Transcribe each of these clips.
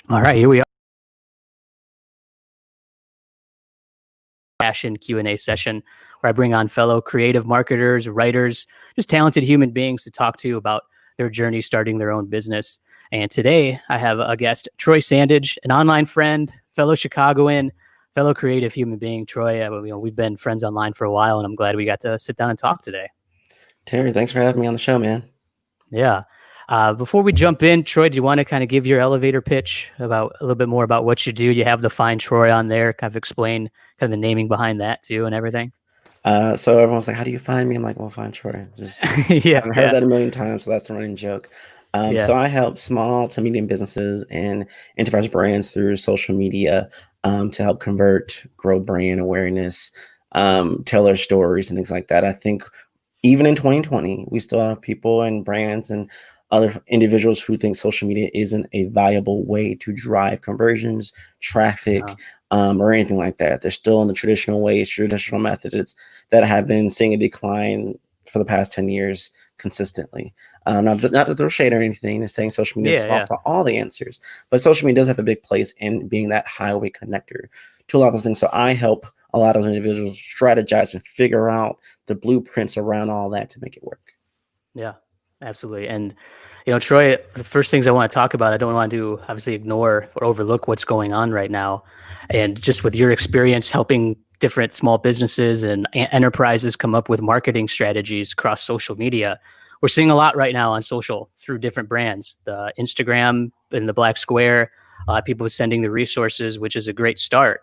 All right, here we are. Passion Q&A session where I bring on fellow creative marketers, writers, just talented human beings to talk to about their journey starting their own business. And today I have a guest, Troy Sandidge, an online friend, fellow Chicagoan, fellow creative human being. Troy, we've been friends online for a while, and I'm glad we got to sit down and talk today. Terry, thanks for having me on the show, man. Yeah. Before we jump in, Troy, do you want to kind of give your elevator pitch about a little bit more about what you do? You have the Find Troy on there, kind of explain kind of the naming behind that too and everything. So everyone's like, "How do you find me?" I'm like, "Well, find Troy." Yeah, I've heard yeah, that a million times, so that's the running joke. yeah. So I help small to medium businesses and enterprise brands through social media to help convert, grow brand awareness, tell their stories and things like that. I think even in 2020, we still have people and brands and other individuals who think social media isn't a viable way to drive conversions, traffic, or anything like that. They're still in the traditional ways, traditional methods that have been seeing a decline for the past 10 years consistently. Not to throw shade or anything, and saying social media is Yeah, solves to all the answers, but social media does have a big place in being that highway connector to a lot of those things. So I help a lot of individuals strategize and figure out the blueprints around all that to make it work. yeah, absolutely. And Troy, the first things I want to talk about, I don't want to obviously ignore or overlook what's going on right now. And just with your experience helping different small businesses and enterprises come up with marketing strategies across social media, we're seeing a lot right now on social through different brands, the Instagram and the Black Square, people sending the resources, which is a great start.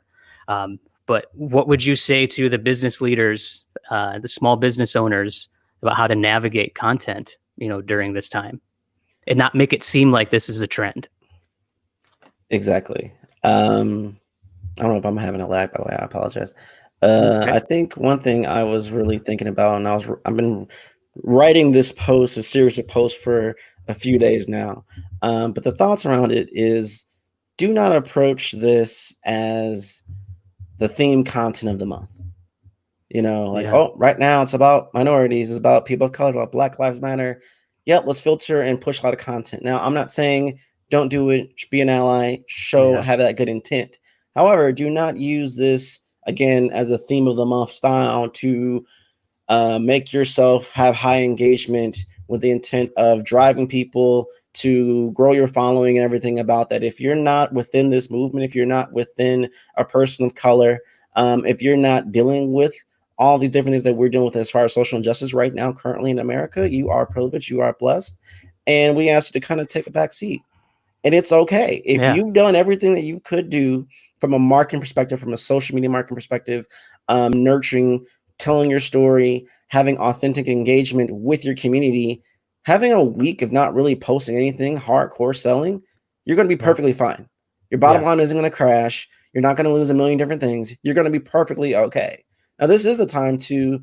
But what would you say to the business leaders, the small business owners, about how to navigate content, during this time and not make it seem like this is a trend? Exactly. I don't know if I'm having a lag, by the way. I apologize. Okay. I think one thing I was really thinking about, and I've been writing this post, a series of posts for a few days now. But the thoughts around it is, do not approach this as the theme content of the month. Like, Yeah. oh, right now it's about minorities, it's about people of color, about Black Lives Matter. Yep, let's filter and push a lot of content. Now, I'm not saying don't do it, be an ally, Yeah. have that good intent. However, do not use this again as a theme of the month style to make yourself have high engagement with the intent of driving people to grow your following and everything about that. If you're not within this movement, if you're not within a person of color, if you're not dealing with all these different things that we're dealing with as far as social injustice right now, currently in America, you are privileged, you are blessed, and we ask you to kind of take a back seat. And it's okay if Yeah. you've done everything that you could do from a marketing perspective, from a social media marketing perspective, nurturing, telling your story, having authentic engagement with your community, having a week of not really posting anything hardcore selling, you're going to be Yeah. perfectly fine. Your bottom Yeah. line isn't going to crash. You're not going to lose a million different things. You're going to be perfectly okay. Now, this is the time to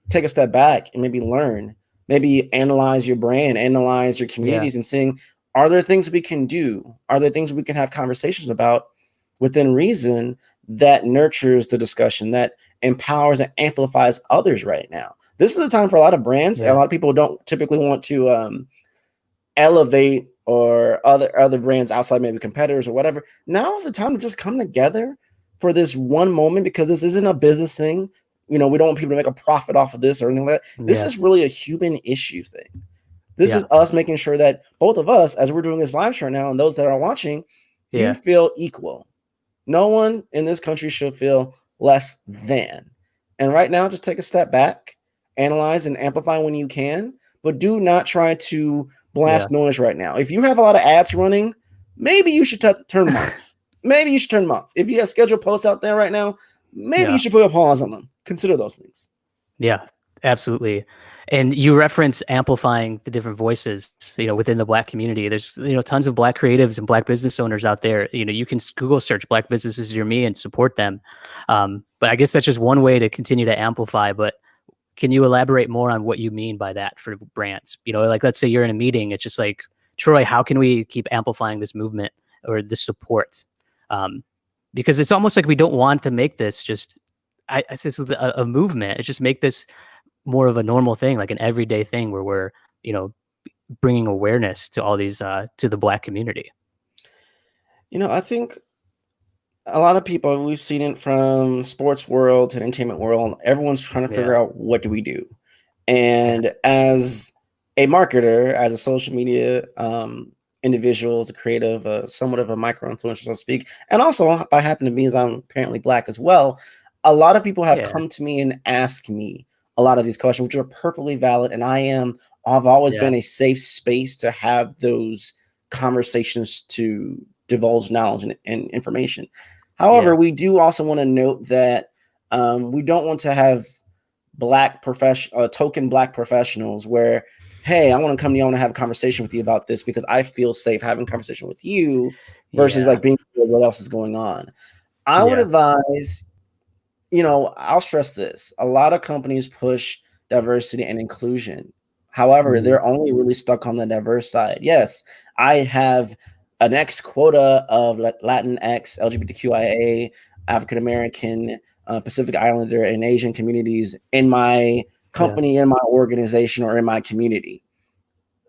take a step back and maybe learn, maybe analyze your brand, analyze your Yeah. communities, and seeing, are there things we can do? Are there things we can have conversations about within reason that nurtures the discussion, that empowers and amplifies others right now? This is a time for a lot of brands. A Yeah. lot of people don't typically want to elevate or other brands outside, maybe competitors or whatever. Now is the time to just come together for this one moment, because this isn't a business thing. We don't want people to make a profit off of this or anything like that. This Yeah. is really a human issue thing. This is Yeah. us making sure that both of us, as we're doing this live show now, and those that are watching, you Yeah. feel equal. No one in this country should feel less than. And right now, just take a step back, analyze and amplify when you can, but do not try to Yeah. blast noise right now. If you have a lot of ads running, maybe you should turn them off. Maybe you should turn them off. If you have scheduled posts out there right now, maybe you Yeah. should put a pause on them. Consider those things. Yeah, absolutely. And you reference amplifying the different voices, within the Black community. There's, tons of Black creatives and Black business owners out there. You can Google search Black businesses near me and support them. But I guess that's just one way to continue to amplify. But can you elaborate more on what you mean by that for brands? Like, let's say you're in a meeting. It's just like, Troy, how can we keep amplifying this movement or this support? Because it's almost like we don't want to make this just, I say this is a movement. It's just make this more of a normal thing, like an everyday thing where we're, you know, bringing awareness to all these, to the Black community. I think a lot of people, we've seen it from sports world to entertainment world. Everyone's trying to figure Yeah. out, what do we do? Yeah. And as a marketer, as a social media individual, as a creative, somewhat of a micro influencer, so to speak, and also by happen to be as I'm apparently Black as well, a lot of people have Yeah. come to me and asked me a lot of these questions, which are perfectly valid. And I've always Yeah. been a safe space to have those conversations to divulge knowledge and information. However, Yeah. we do also want to note that we don't want to have token Black professionals where, hey, I want to come to you, I want to have a conversation with you about this because I feel safe having a conversation with you versus Yeah. like being what else is going on. I would Yeah. advise, I'll stress this. A lot of companies push diversity and inclusion. However, Mhm. they're only really stuck on the diverse side. Yes, I have an X quota of Latinx, LGBTQIA, African American, Pacific Islander, and Asian communities in my Yeah. company, in my organization, or in my community.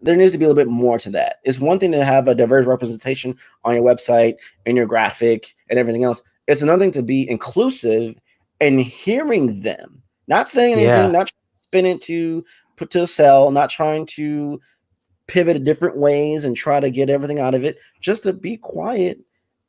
There needs to be a little bit more to that. It's one thing to have a diverse representation on your website and your graphic and everything else. It's another thing to be inclusive and hearing them, not saying anything, Yeah. not trying to spin it to put to sell, not trying to pivot different ways and try to get everything out of it, just to be quiet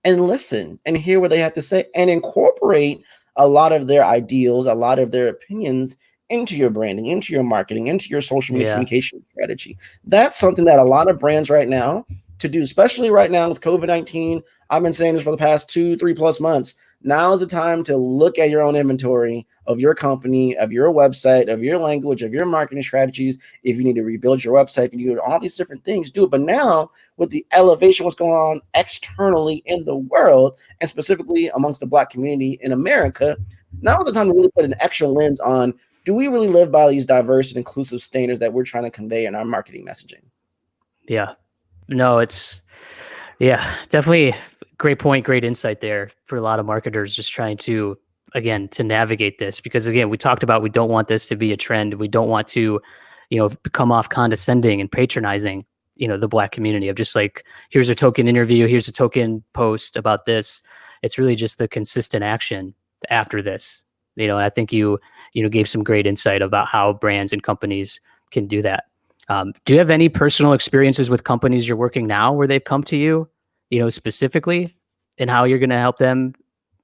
and listen and hear what they have to say and incorporate a lot of their ideals, a lot of their opinions into your branding, into your marketing, into your social media Yeah. communication strategy. That's something that a lot of brands right now to do, especially right now with COVID-19. I've been saying this for the past 2, 3+ months. Now is the time to look at your own inventory of your company, of your website, of your language, of your marketing strategies. If you need to rebuild your website, if you need all these different things, do it. But now, with the elevation, what's going on externally in the world, and specifically amongst the Black community in America, now is the time to really put an extra lens on, do we really live by these diverse and inclusive standards that we're trying to convey in our marketing messaging? Yeah. No, it's yeah, definitely great point, great insight there for a lot of marketers just trying to again to navigate this because again, we talked about we don't want this to be a trend. We don't want to, come off condescending and patronizing, the Black community of just like here's a token interview, here's a token post about this. It's really just the consistent action after this. And I think you gave some great insight about how brands and companies can do that. Do you have any personal experiences with companies you're working now where they've come to you, specifically, and how you're going to help them,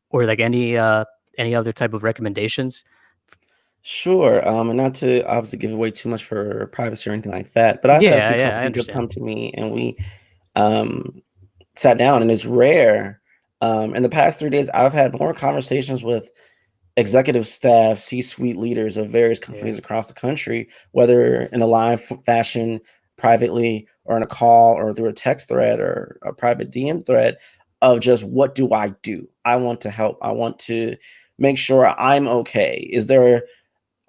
or like any other type of recommendations? Sure. And not to obviously give away too much for privacy or anything like that, but I've had a Yeah, few yeah, I companies that have understand. come to me and we um, sat down, and it's rare. In the past 3 days, I've had more conversations with executive staff, C-suite leaders of various Yeah, companies across the country, whether in a live fashion, privately, or in a call, or through a text thread or a private DM thread, of just, what do I do? I want to help. I want to make sure I'm okay. Is there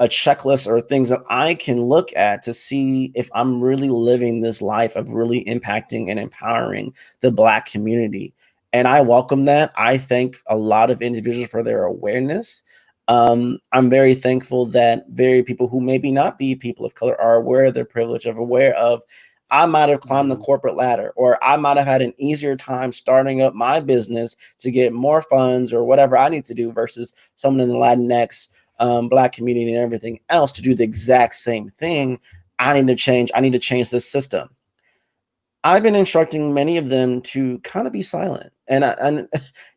a checklist or things that I can look at to see if I'm really living this life of really impacting and empowering the Black community? And I welcome that. I thank a lot of individuals for their awareness. I'm very thankful that very people who maybe not be people of color are aware of their privilege, of aware of, I might have climbed the mhm, corporate ladder, or I might have had an easier time starting up my business to get more funds or whatever I need to do versus someone in the Latinx Black community and everything else to do the exact same thing. I need to change. I need to change this system. I've been instructing many of them to kind of be silent. And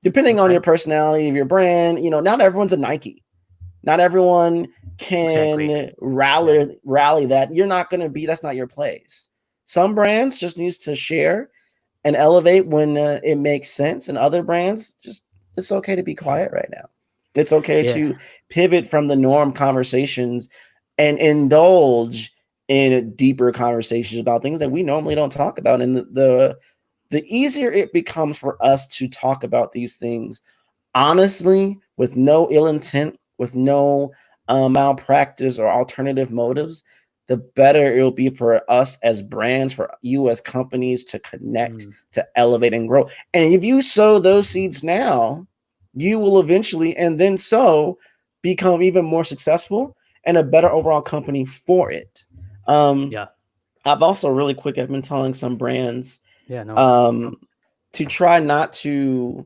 depending on okay, your personality of your brand, not everyone's a Nike. Not everyone exactly. can Yeah, rally that. You're not going to be. That's not your place. Some brands just needs to share and elevate when it makes sense, and other brands just, it's okay to be quiet right now. It's okay yeah, to pivot from the norm conversations and indulge in deeper conversations about things that we normally don't talk about. And the easier it becomes for us to talk about these things honestly, with no ill intent, with no malpractice or alternative motives, the better it'll be for us as brands, for you as companies to connect, mm, to elevate and grow. And if you sow those seeds now, you will eventually, and then so, become even more successful and a better overall company for it. Um, yeah, I've also really quick, I've been telling some brands yeah. No, um, to try not to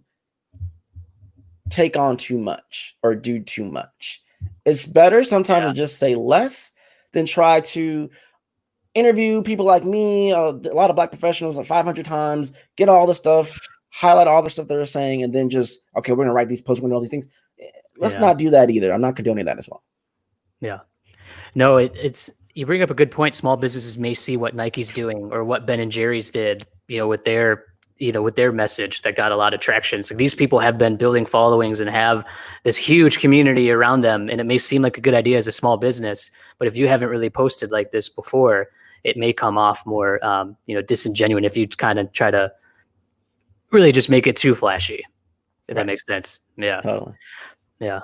take on too much or do too much. It's better sometimes Yeah. to just say less than try to interview people like me, a lot of Black professionals, like 500 times, get all the stuff, highlight all the stuff they're saying, and then just, okay, we're going to write these posts, we're going to do all these things. Let's Yeah. not do that either. I'm not condoning that as well. Yeah. No, it's you bring up a good point. Small businesses may see what Nike's doing or what Ben and Jerry's did, with their with their message that got a lot of traction. So these people have been building followings and have this huge community around them, and it may seem like a good idea as a small business, but if you haven't really posted like this before, it may come off more disingenuous if you kind of try to really just make it too flashy. If that Right. makes sense. Yeah. Totally. Yeah.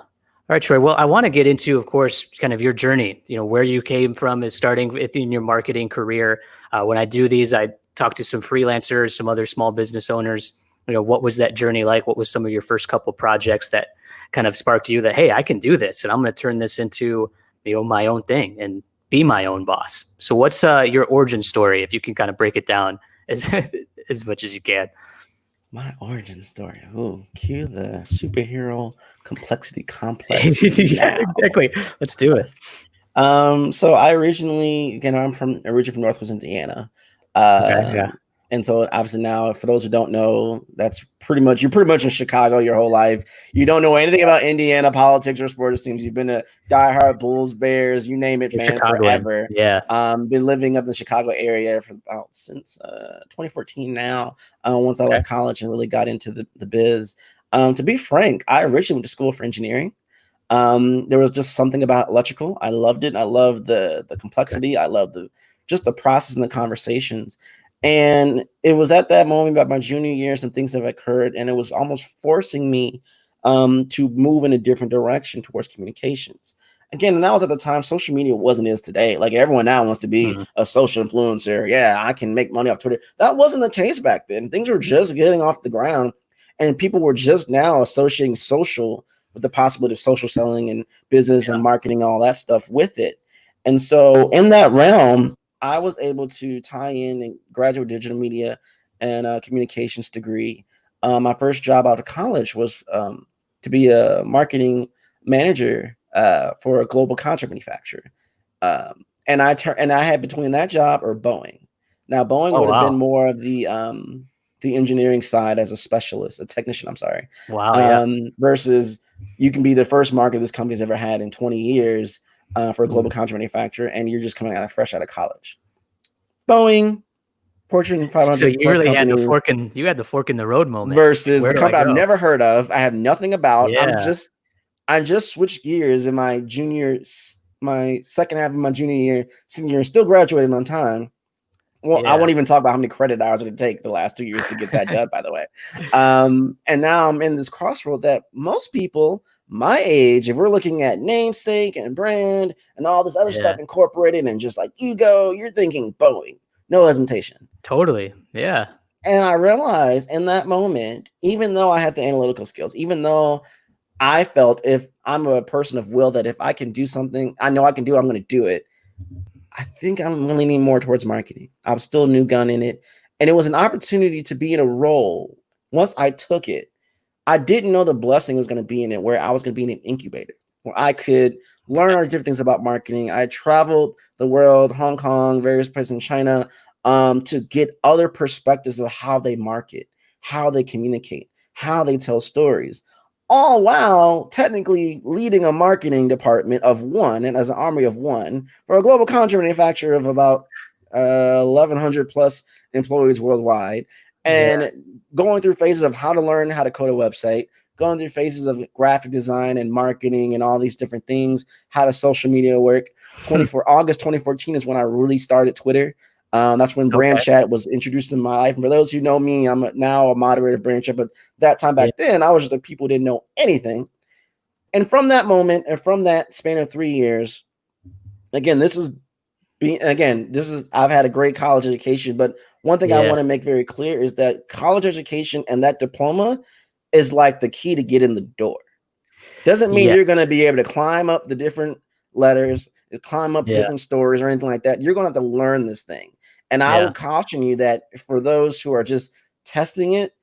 All right, Troy. Well, I want to get into, of course, kind of your journey, where you came from is starting in your marketing career. When I do these, I talk to some freelancers, some other small business owners. What was that journey like? What was some of your first couple projects that kind of sparked you that, hey, I can do this and I'm going to turn this into, my own thing and be my own boss. So what's your origin story, if you can kind of break it down as, as much as you can? My origin story. Oh, cue the superhero complexity complex Yeah, now. exactly. Let's do it. So I originally, again, I'm originally from Northwest Indiana. Okay. Yeah. And so obviously now, for those who don't know, you're pretty much in Chicago your whole life. You don't know anything about Indiana politics or sports teams. You've been a diehard Bulls, Bears, you name it, You're fan Chicagoan. forever. Yeah. Been living up in the Chicago area for since 2014 now, once I Okay. left college and really got into the biz. To be frank, I originally went to school for engineering. There was just something about electrical. I loved it. I loved the complexity. I loved the process and the conversations. And it was at that moment about my junior year, some things have occurred, and it was almost forcing me to move in a different direction towards communications. Again, and that was at the time social media wasn't as today. Like everyone now wants to be a social influencer. Yeah, I can make money off Twitter. That wasn't the case back then. Things were just getting off the ground, and people were just now associating social with the possibility of social selling and business and marketing, all that stuff with it. And so in that realm, I was able to tie in and graduate digital media and communications degree. My first job out of college was to be a marketing manager for a global contract manufacturer. And I had between that job or Boeing. Now Boeing Oh, would have been wow. more of the engineering side as a technician. I'm sorry. Wow. Yeah. Versus you can be the first market this company's ever had in 20 years for a global contract manufacturer, and you're just coming fresh out of college. Boeing, Fortune So 500 you plus really had company the fork in the road moment. Like, versus where a do I company I've go? never heard of. I have nothing about. Yeah. I just switched gears in my second half of my senior year, still graduating on time. Well, I Yeah. won't even talk about how many credit hours it take the last 2 years to get that done, by the way. And now I'm in this crossroad that most people my age, if we're looking at namesake and brand and all this other Yeah. stuff incorporated and just like ego, you're thinking Boeing, no hesitation. Totally. Yeah. And I realized in that moment, even though I had the analytical skills, even though I felt if I'm a person of will that if I can do something, I know I can do, I'm going to do it. I think I'm leaning more towards marketing. I was still a new gun in it. And it was an opportunity to be in a role. Once I took it, I didn't know the blessing was going to be in it, where I was going to be in an incubator, where I could learn all the different things about marketing. I traveled the world, Hong Kong, various places in China, to get other perspectives of how they market, how they communicate, how they tell stories, all while technically leading a marketing department of one and as an army of one for a global contract manufacturer of about 1,100 plus employees worldwide. Yeah. And going through phases of how to learn how to code a website, going through phases of graphic design and marketing and all these different things, how does social media work. August 2014 is when I really started Twitter. That's when Brand Okay. Chat was introduced in my life. And for those who know me, I'm now a moderator of Brand Chat, but that time Yeah. back then, I was just the people who didn't know anything. And from that moment and from that span of 3 years, again, I've had a great college education, but one thing I Yeah. want to make very clear is that college education and that diploma is like the key to get in the door. Doesn't mean Yes. you're going to be able to climb up the different letters, climb up Yeah. different stories or anything like that. You're going to have to learn this thing. And I Yeah. would caution you that for those who are just testing it,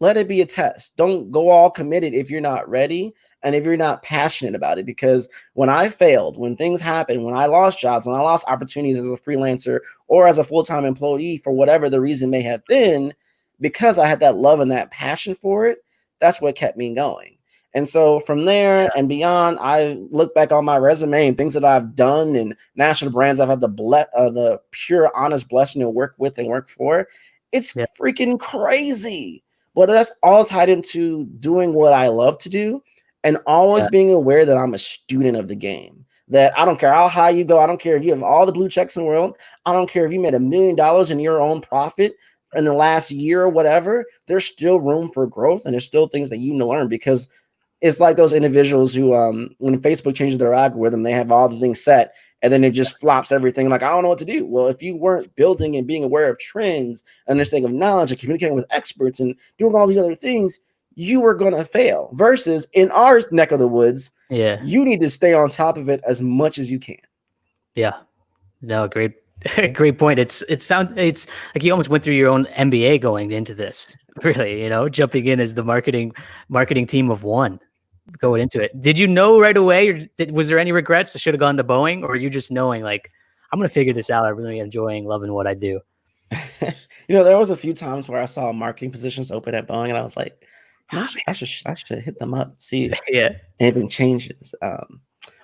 let it be a test. Don't go all committed if you're not ready and if you're not passionate about it. Because when I failed, when things happened, when I lost jobs, when I lost opportunities as a freelancer or as a full-time employee for whatever the reason may have been, because I had that love and that passion for it, that's what kept me going. And so from there and beyond, I look back on my resume and things that I've done and national brands I've had the pure, honest blessing to work with and work for. It's Yeah. freaking crazy. But that's all tied into doing what I love to do and always Yeah. being aware that I'm a student of the game. That I don't care how high you go. I don't care if you have all the blue checks in the world. I don't care if you made $1 million in your own profit in the last year or whatever. There's still room for growth and there's still things that you need to learn, because it's like those individuals who, when Facebook changes their algorithm, they have all the things set and then it just flops everything. Like, I don't know what to do. Well, if you weren't building and being aware of trends, understanding of knowledge and communicating with experts and doing all these other things, you were going to fail. Versus in our neck of the woods, Yeah. you need to stay on top of it as much as you can. Yeah. No, great, great point. It's like you almost went through your own MBA going into this. Really, jumping in as the marketing team of one, going into it. Did you know right away, or was there any regrets? I should have gone to Boeing, or were you just knowing like I'm gonna figure this out? I'm really enjoying, loving what I do. There was a few times where I saw marketing positions open at Boeing, and I was like, Oh, I should hit them up, see if yeah, anything changes.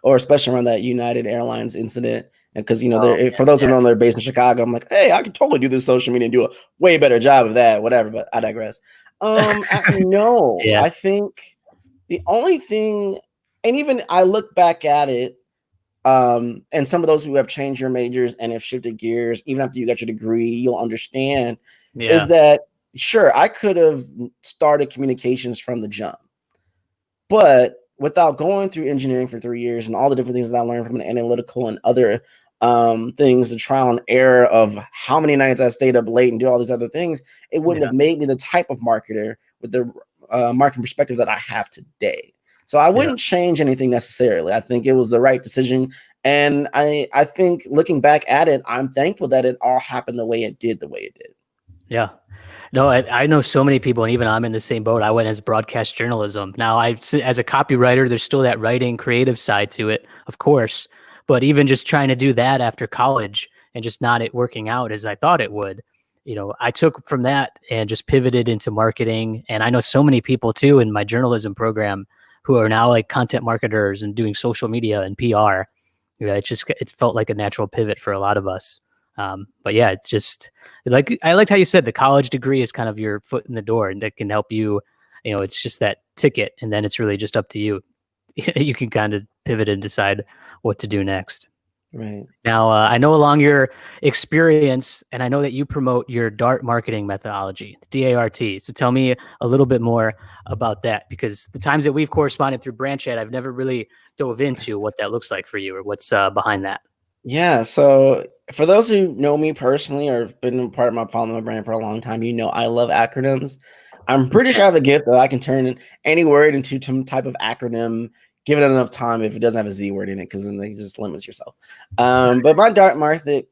Or especially around that United Airlines incident. And because, oh, for those who yeah, know, they're based in Chicago. I'm like, hey, I could totally do this social media and do a way better job of that, whatever. But I digress. No, yeah, I think the only thing, and even I look back at it, and some of those who have changed your majors and have shifted gears, even after you got your degree, you'll understand, is yeah, that sure, I could have started communications from the jump. But without going through engineering for 3 years and all the different things that I learned from an analytical and other things, the trial and error of how many nights I stayed up late and do all these other things, it wouldn't yeah, have made me the type of marketer with the marketing perspective that I have today. So I yeah. wouldn't change anything necessarily. I think it was the right decision. And I think looking back at it, I'm thankful that it all happened the way it did, Yeah. No, I know so many people, and even I'm in the same boat. I went as broadcast journalism. Now, as a copywriter, there's still that writing, creative side to it, of course. But even just trying to do that after college and just not it working out as I thought it would, I took from that and just pivoted into marketing. And I know so many people too in my journalism program who are now like content marketers and doing social media and PR. It's felt like a natural pivot for a lot of us. But yeah, it's just like I liked how you said the college degree is kind of your foot in the door and that can help you. It's just that ticket, and then it's really just up to you. You can kind of pivot and decide what to do next. right? Now, I know along your experience, and I know that you promote your DART marketing methodology, DART. So tell me a little bit more about that, because the times that we've corresponded through Branch Chat, I've never really dove into what that looks like for you or what's behind that. Yeah. So for those who know me personally or have been a part of following my brand for a long time, I love acronyms. I'm pretty sure I have a gift that I can turn any word into some type of acronym, given it enough time if it doesn't have a Z word in it, because then they just limits yourself. But my DART marketing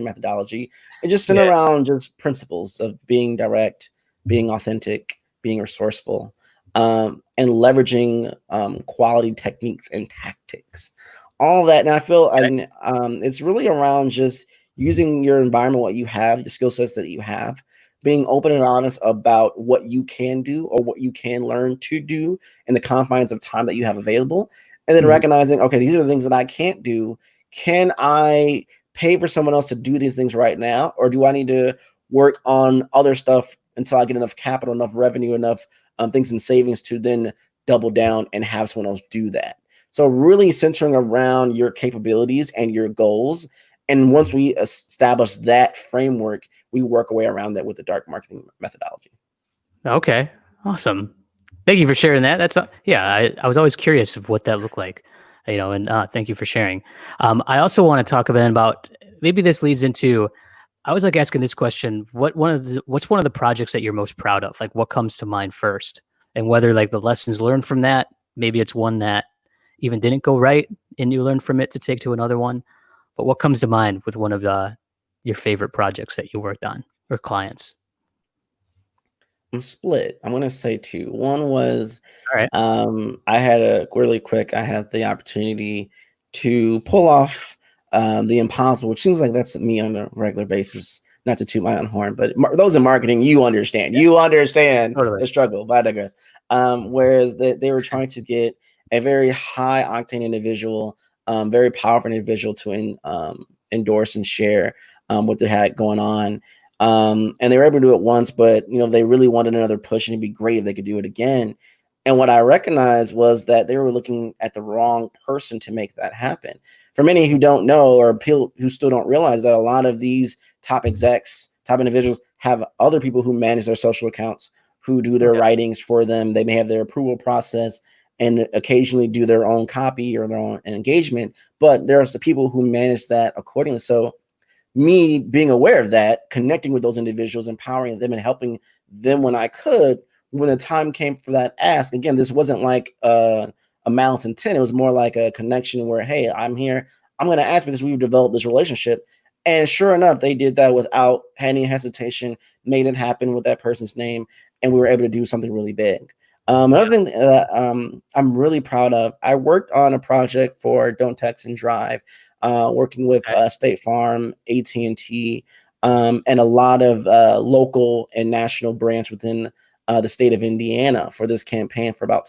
methodology, it just centered Yeah. around just principles of being direct, being authentic, being resourceful, and leveraging quality techniques and tactics, all that. And I feel Okay. and it's really around just using your environment, what you have, the skill sets that you have, being open and honest about what you can do or what you can learn to do in the confines of time that you have available, and then Mhm. recognizing, okay, these are the things that I can't do. Can I pay for someone else to do these things right now, or do I need to work on other stuff until I get enough capital, enough revenue, enough things in savings to then double down and have someone else do that? So really centering around your capabilities and your goals. And once we establish that framework, we work our way around that with the dark marketing methodology. Okay. Awesome. Thank you for sharing that. Yeah, I was always curious of what that looked like, and thank you for sharing. I also want to talk about maybe this leads into, I was like asking this question, what's one of the projects that you're most proud of? Like what comes to mind first? And whether like the lessons learned from that, maybe it's one that even didn't go right and you learned from it to take to another one. But what comes to mind with one of your favorite projects that you worked on or clients? I'm split. I'm gonna say two. One was All right. I had a really quick. I had the opportunity to pull off the impossible, which seems like that's me on a regular basis. Not to toot my own horn, but those in marketing, you understand. You understand Totally. the struggle. But I digress. Whereas they were trying to get a very high octane individual, very powerful individual to endorse and share what they had going on. And they were able to do it once, but they really wanted another push, and it'd be great if they could do it again. And what I recognized was that they were looking at the wrong person to make that happen. For many who don't know, or people who still don't realize, that a lot of these top execs, top individuals have other people who manage their social accounts, who do their Okay. writings for them. They may have their approval process and occasionally do their own copy or their own engagement, but there's the people who manage that accordingly. So me being aware of that, connecting with those individuals, empowering them and helping them when I could, when the time came for that ask. Again, this wasn't like a malice intent. It was more like a connection where, hey, I'm here. I'm going to ask because we've developed this relationship. And sure enough, they did that without any hesitation, made it happen with that person's name, and we were able to do something really big. Another thing that I'm really proud of, I worked on a project for Don't Text and Drive, working with Okay. State Farm, AT&T, and a lot of local and national brands within the state of Indiana for this campaign for about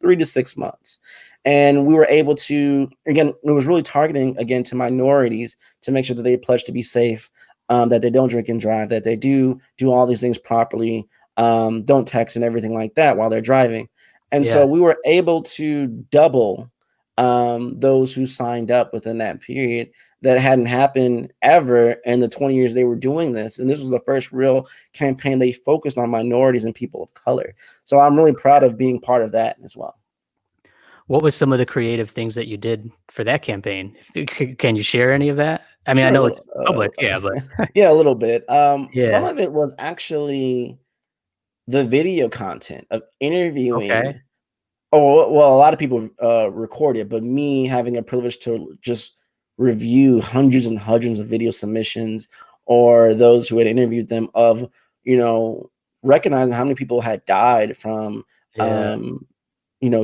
3 to 6 months. And we were able to, again, it was really targeting, again, to minorities to make sure that they pledge to be safe, that they don't drink and drive, that they do all these things properly, don't text and everything like that while they're driving. And so Yeah. we were able to double those who signed up within that period. That hadn't happened ever in the 20 years they were doing this. And this was the first real campaign they focused on minorities and people of color. So I'm really proud of being part of that as well. What was some of the creative things that you did for that campaign? Can you share any of that? I mean, I Sure, a know it's little, public, yeah, but yeah, a little bit. Some yeah. of it was actually the video content of Okay. interviewing. Oh, well, a lot of people record it, but me having a privilege to just review hundreds and hundreds of video submissions, or those who had interviewed them, of, you know, recognizing how many people had died from, Yeah.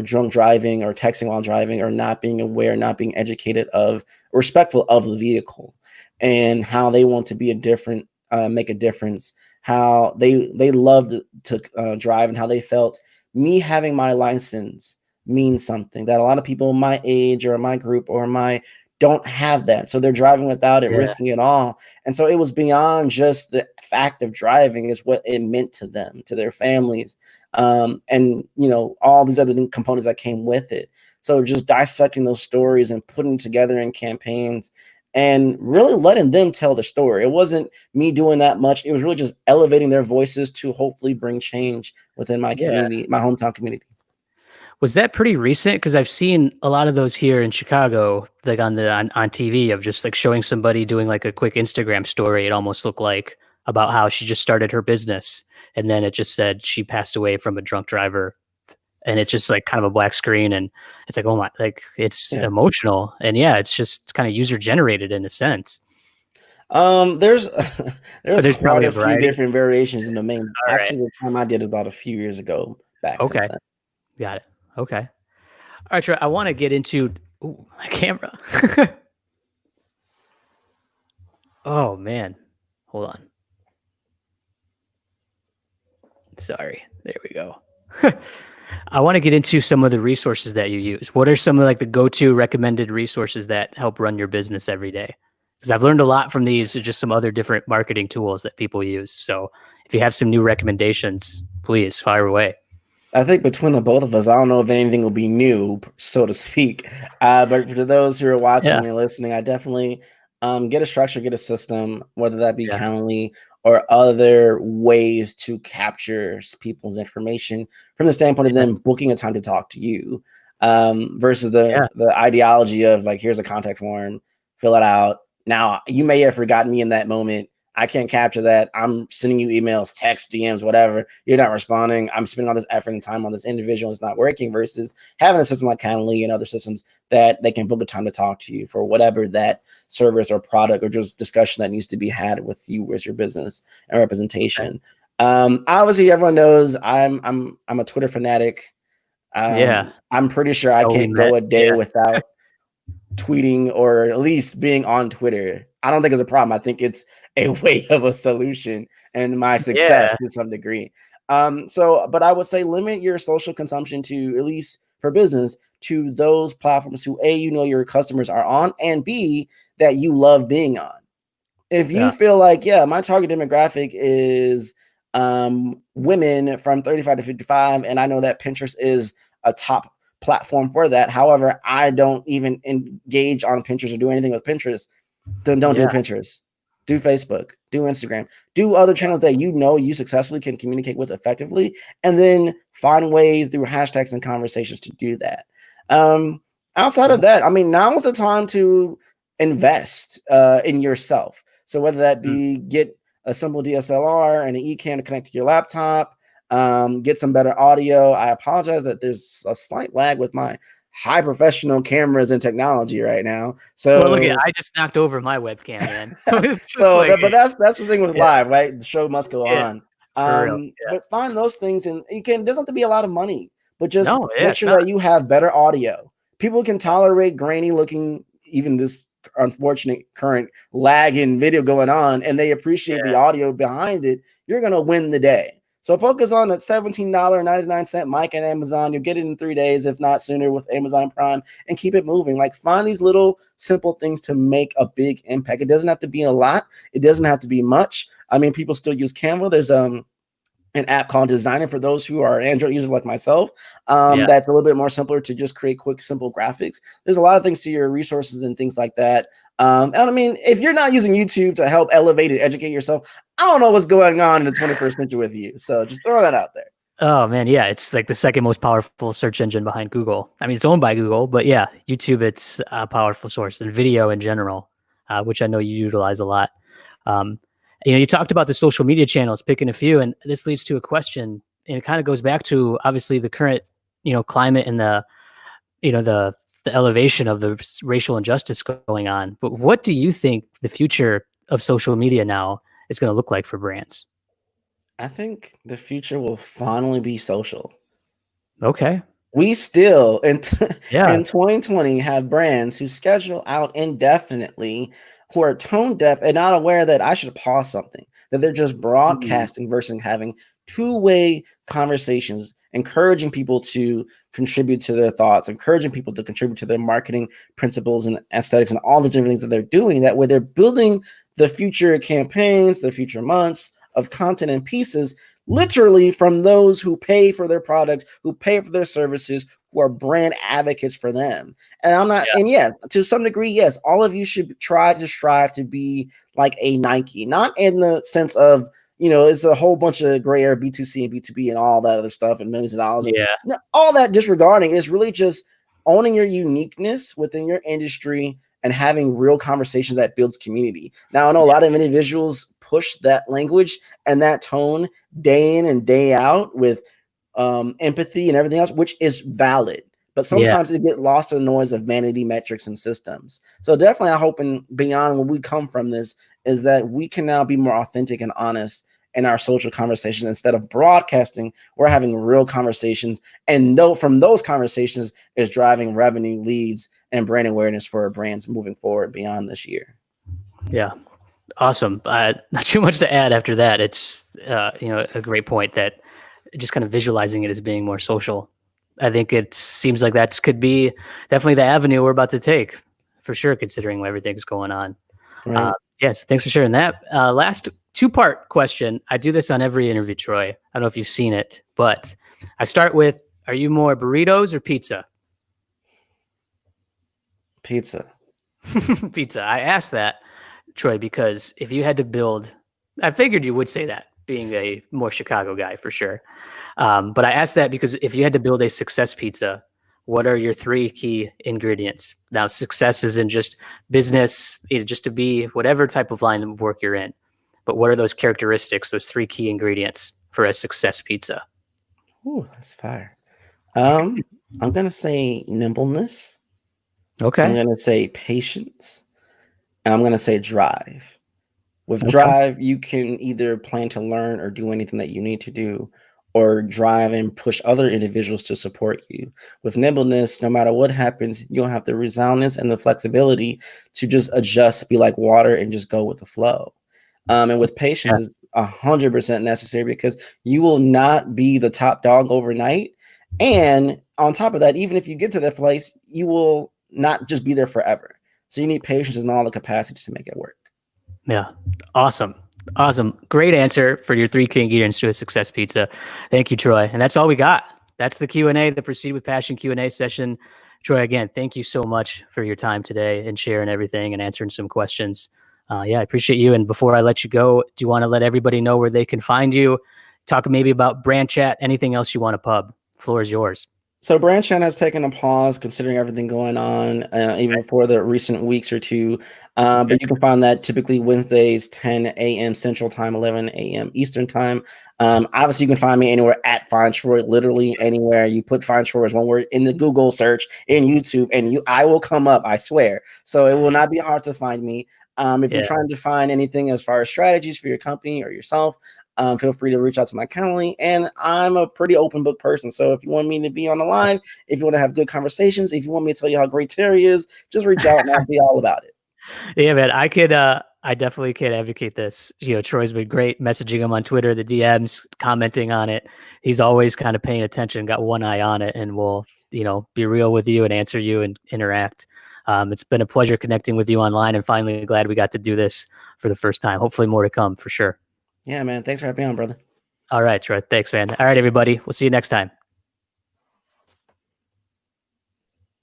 drunk driving or texting while driving, or not being aware, not being educated of, respectful of the vehicle, and how they want to be a different, make a difference, how they loved to drive, and how they felt me having my license means something that a lot of people my age or my group or my don't have that. So they're driving without it, Yeah. risking it all. And so it was beyond just the fact of driving, is what it meant to them, to their families, and all these other components that came with it. So just dissecting those stories and putting together in campaigns and really letting them tell the story. It wasn't me doing that much. It was really just elevating their voices to hopefully bring change within my Yeah. community, my hometown community. Was that pretty recent? Because I've seen a lot of those here in Chicago, like on TV, of just like showing somebody doing like a quick Instagram story. It almost looked like about how she just started her business, and then it just said she passed away from a drunk driver, and it's just like kind of a black screen, and it's like, oh my, like it's Yeah. emotional, and yeah, it's just kind of user generated in a sense. There's But there's there's quite probably a a few variety. different variations in the main. All right. Actually, the time I did is about a few years ago back since Okay. then. Got it. Okay. All right, Troy, I want to get into my camera. Oh man. Hold on. Sorry. There we go. I want to get into some of the resources that you use. What are some of like the go-to recommended resources that help run your business every day? Because I've learned a lot from these, just some other different marketing tools that people use. So if you have some new recommendations, please fire away. I think between the both of us, I don't know if anything will be new, so to speak. But for those who are Yeah. watching and listening, I definitely get a structure, get a system, whether that be Yeah. Calendly or other ways to capture people's information from the standpoint of Yeah. them booking a time to talk to you, versus Yeah. the ideology of like, here's a contact form, fill it out. Now, you may have forgotten me in that moment. I can't capture that. I'm sending you emails, text, DMs, whatever. You're not responding. I'm spending all this effort and time on this individual. It's not working, versus having a system like Calendly and other systems that they can book a time to talk to you for whatever that service or product or just discussion that needs to be had with you as your business and Okay. representation. Obviously, everyone knows I'm a Twitter fanatic. Yeah, I'm pretty sure that's I how we can't met. go a day Yeah, without tweeting or at least being on Twitter. I don't think it's a problem. I think it's a way of a solution and my success yeah, to some degree. But I would say limit your social consumption to, at least for business, to those platforms who A, you know your customers are on, and B, that you love being on. If you yeah, feel like, yeah, my target demographic is women from 35 to 55, and I know that Pinterest is a top platform for that. However, I don't even engage on Pinterest or do anything with Pinterest. Then don't do yeah, Pinterest. Do Facebook, do Instagram, do other channels that you know you successfully can communicate with effectively, and then find ways through hashtags and conversations to do that. Um, Outside yeah. of that, I mean, now is the time to invest in yourself. So whether that Mm. be get a simple DSLR and an eCam to connect to your laptop, get some better audio. I apologize that there's a slight lag with my high professional cameras and technology right now. Well, look at So I just knocked over my webcam, man. It's just so like, that, but that's the thing with yeah, live, right? The show must go yeah, on. for real. But find those things, and you can. It doesn't have to be a lot of money, but just No, yeah, make it's sure not. that you have better audio. People can tolerate grainy looking, even this unfortunate current lag in video going on, and they appreciate the Yeah, audio behind it. You're gonna win the day. So focus on that $17.99 mic at Amazon. You'll get it in 3 days, if not sooner, with Amazon Prime, and keep it moving. Like, find these little simple things to make a big impact. It doesn't have to be a lot. It doesn't have to be much. I mean, people still use Canva. There's an app called Designer for those who are Android users like myself. yeah, That's a little bit more simpler to just create quick, simple graphics. There's a lot of things to your resources and things like that. And I mean, if you're not using YouTube to help elevate and educate yourself, I don't know what's going on in the 21st century with you. So just throw that out there. oh man, yeah, it's like the second most powerful search engine behind Google. I mean, it's owned by Google, but yeah, YouTube, it's a powerful source, and video in general, which I know you utilize a lot. Um, you talked about the social media channels, picking a few, and this leads to a question, and it kind of goes back to obviously the current, climate and the elevation of the racial injustice going on. But what do you think the future of social media now is going to look like for brands? I think the future will finally be social. Okay, We still yeah, in 2020 have brands who schedule out indefinitely, who are tone deaf and not aware that I should pause something, that they're just mm, broadcasting versus having two-way conversations, encouraging people to contribute to their thoughts, encouraging people to contribute to their marketing principles and aesthetics and all the different things that they're doing. That way they're building the future campaigns, the future months of content and pieces literally from those who pay for their products, who pay for their services, who are brand advocates for them. And I'm not, yeah, and yeah, to some degree, yes, all of you should try to strive to be like a Nike, not in the sense of, it's a whole bunch of gray area B2C and B2B and all that other stuff and millions of dollars. And yeah, all that disregarding is really just owning your uniqueness within your industry and having real conversations that builds community. Now, I know a lot of individuals push that language and that tone day in and day out with empathy and everything else, which is valid. But yeah, sometimes it get lost in the noise of vanity metrics and systems. So definitely, I hope, and beyond where we come from this, is that we can now be more authentic and honest in our social conversations. Instead of broadcasting, we're having real conversations, and from those conversations is driving revenue, leads, and brand awareness for our brands moving forward beyond this year. yeah. Awesome. Not too much to add after that. It's a great point that just kind of visualizing it as being more social. I think it seems like that could be definitely the avenue we're about to take, for sure, considering everything's going on. Uh, Right. yes, thanks for sharing that. Last two-part question. I do this on every interview, Troy. I don't know if you've seen it, but I start with: are you more burritos or pizza? Pizza. Pizza. I asked that, Troy, because if you had to build, I figured you would say that, being a more Chicago guy for sure. But I asked that because if you had to build a success pizza, what are your three key ingredients? Now, success isn't just business, just to be whatever type of line of work you're in. But what are those characteristics, those three key ingredients for a success pizza? Ooh, that's fire. Um, I'm gonna say nimbleness. I'm Okay. gonna say patience, and I'm gonna say drive. With Okay. drive, you can either plan to learn or do anything that you need to do, or drive and push other individuals to support you. With nimbleness, no matter what happens, you'll have the resoundness and the flexibility to just adjust, be like water, and just go with the flow. And with patience Yeah. is 100% necessary because you will not be the top dog overnight. And on top of that, even if you get to that place, you will not just be there forever. So you need patience and all the capacities to make it work. Yeah. Awesome. Awesome. Great answer for your three key ingredients to a success pizza. Thank you, Troy. And that's all we got. That's the Q&A, the Proceed with Passion Q&A session. Troy, again, thank you so much for your time today and sharing everything and answering some questions. Yeah, I appreciate you. And before I let you go, do you want to let everybody know where they can find you? Talk maybe about brand chat, anything else you want to pub. Floor is yours. So Branchon has taken a pause considering everything going on, even before the recent weeks or two. Okay. But you can find that typically Wednesdays, 10 a.m. Central Time, 11 a.m. Eastern Time. Obviously, you can find me anywhere at Find Troy, literally anywhere. You put Find Troy as one word in the Google search, in YouTube, and I will come up, I swear. So it will not be hard to find me. If you're Yeah. trying to find anything as far as strategies for your company or yourself, feel free to reach out to my Calendly. And I'm a pretty open book person. So if you want me to be on the line, if you want to have good conversations, if you want me to tell you how great Terry is, just reach out and I'll be all about it. Yeah, man, I definitely can advocate this. Troy's been great messaging him on Twitter, the DMs, commenting on it. He's always kind of paying attention, got one eye on it, and will, be real with you and answer you and interact. It's been a pleasure connecting with you online, and finally glad we got to do this for the first time. Hopefully more to come for sure. Yeah, man. Thanks for having me on, brother. All right, Troy. Thanks, man. All right, everybody. We'll see you next time.